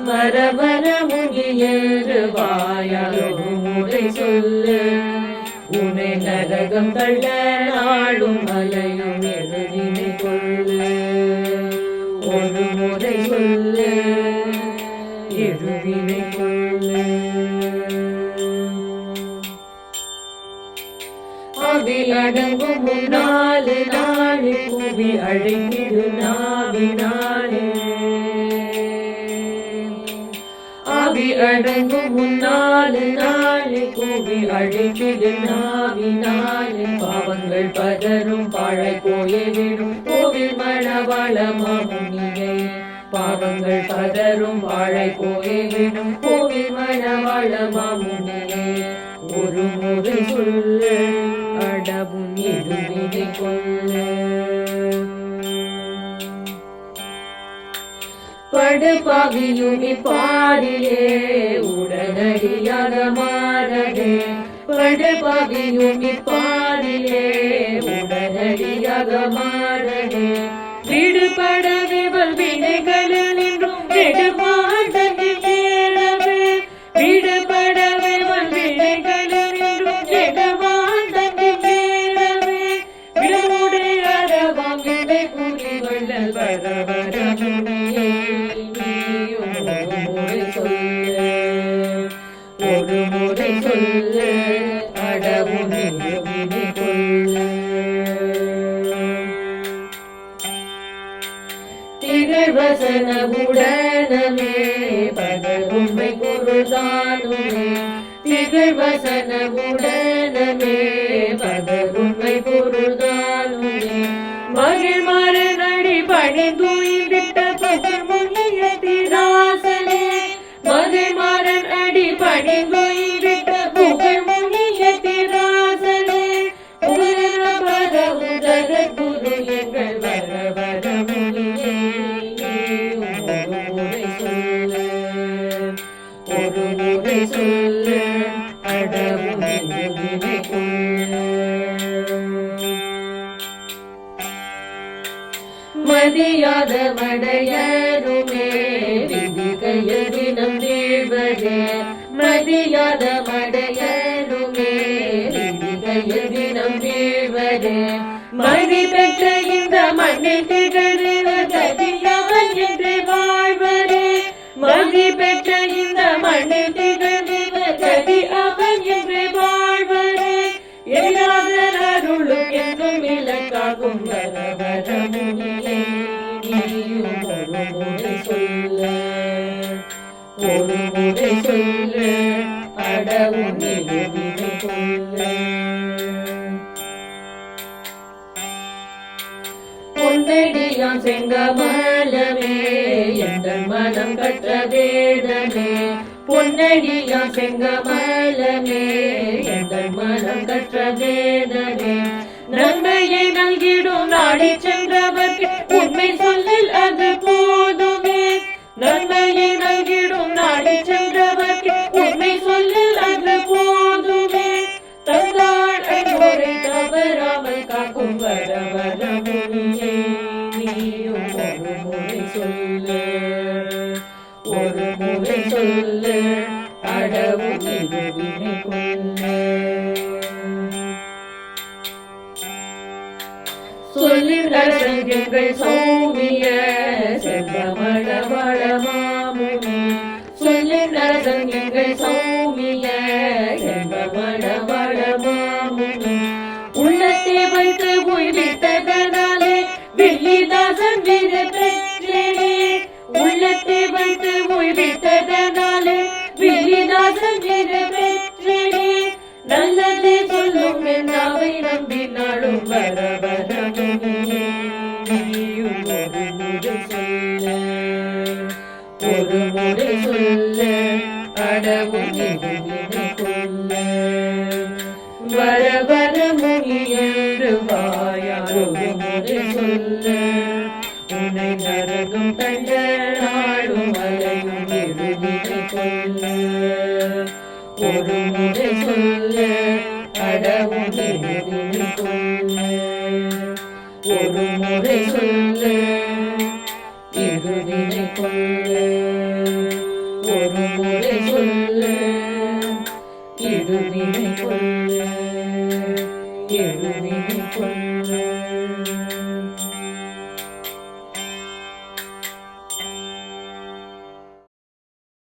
வர வர முகியேறு வாயாலும் முறை சொல்லு உனை நரகம் தள்ள நாளும் மலையும் எழுதினை கொள்ளு ஒரு முறை சொல்லு எழுதினை கொள்ளு அவி அடங்கும் முன்னாலு நாளை கூவி அழைத்திடு நாவினாலே அவி அடங்கும் முன்னாலு நாளை கூவி அழைத்திடு நாவினாலே பாவங்கள் பதரும் பாழை போயிடும் கோவில் மணவாள மாமுனியை பாவங்கள் பதரும் வாழை போய்விடும் கோவில் மணவாள மாமுனியை ஒரு முறை சொல்லு அடவும் எழுவினை கொள்ளு படுபாவியும் இப்பாரிலே உடனடியாக மாறதே படுபாவியும் இப்பாரிலே உடனடியாக மாறதே விடுபடவே வினைகளில் நின்றும் நெடுமாண்டனில் ஏறவே விடுபடவே வினைகளில் நின்றும் நெடுமாண்டனில் ஏறவே விடமுடைய அரவம் வினை கூறி வள்ளல் வர வர முனியே நீயும் ஒரு முறை சொல்லு ஒரு முறை சொல்லு அடவும் வினை கொள்ளு திகழ்வசன உடனமே பகல் உண்மை பொருள்தானுமே திகழ்வசன உடனமே பகல் உண்மை பொருள்தானுமே மகிழ் மரநடி பணிந்துயிர்விட்ட பகல் முனிய திராசனே மகிழ் மரன் அடி பணிந்துயிர்விட்ட புகழ் முனிய திராசனே உலகபரவும் ஜகத்குரு எங்கள் வர வர முனியே ஒரு முறை சொல்லு அடவும் வினை கொள்ளு மதியாத மடையருமே விதி கையில் தினம் வீழ்வதே மதியாத மடையருமே விதி கையில் தினம் வீழ்வதே மதி பெற்ற இந்த மண்ணில் திகழ்கிற கதியவன் என்று வாழ்வரே மதி பெற்ற இந்த மண்ணில் திகழ்கிற கதி அவன் என்று வாழ்வரே எதிராதர் அருளும் என்றும் இலக்காகும் வர வர முனியே நீயும் ஒரு முறை சொல்லு ஒரு முறை சொல்லு அடவும் எழுவினை கொள்ளு பொன்னடியான் செங்கமலமே எங்கள் மனம் கற்ற வேதமே பொன்னடியான் செங்கமலமே எங்கள் மனம் கற்ற வேதமே நன்மையை நல்கிடும் நாடி சென்றவர்க்கு உண்மை சொல்லில் அது போதுமே நன்மையை நல்கிடும் நாடி சென்றவர்க்கு உண்மை சொல்லில் அது போதுமே தந்தாள் அன்போரை தவறாமல் காக்கும் வர வர முனியே நீயும் ஒரு முறை சொல்லு ஒரு முறை சொல்லு அடவும் எழுவினை கொள்ளு சொல்லிங்கள் சௌமிய செல்வமள வளமாமுனி சொல்லிங்கள் சௌமிய செல்வமள வளமாமுனி உள்ளத்தை வைத்து உய்வித்ததனாலே வில்லிதாசன் வீர பெற்றேனே உள்ளத்தை வைத்து உய்வித்ததனாலே வில்லிதாசன் வீர பெற்றேனே நல்லதே சொல்லும் என்னாவை நம்பினாலும் வர வர முனியே நீயும் ஒரு முறை சொல்லு ஒரு முறை சொல்லு அடவும் எழுவினை கொள்ளு வர வர முனி என்று வாயால் ஒரு முறை சொல்ல உன்னை நரகம் கண்ட நாடும் அலையும் எழுதினை கொல்ல ஒரு முறை சொல்ல அடவும் எழுதினை கொல்ல ஒரு முறை சொல்ல எழுதினை கொல்ல ஒரு முறை சொல்ல எழுதினை கொல்ல எழுதினை கொல்ல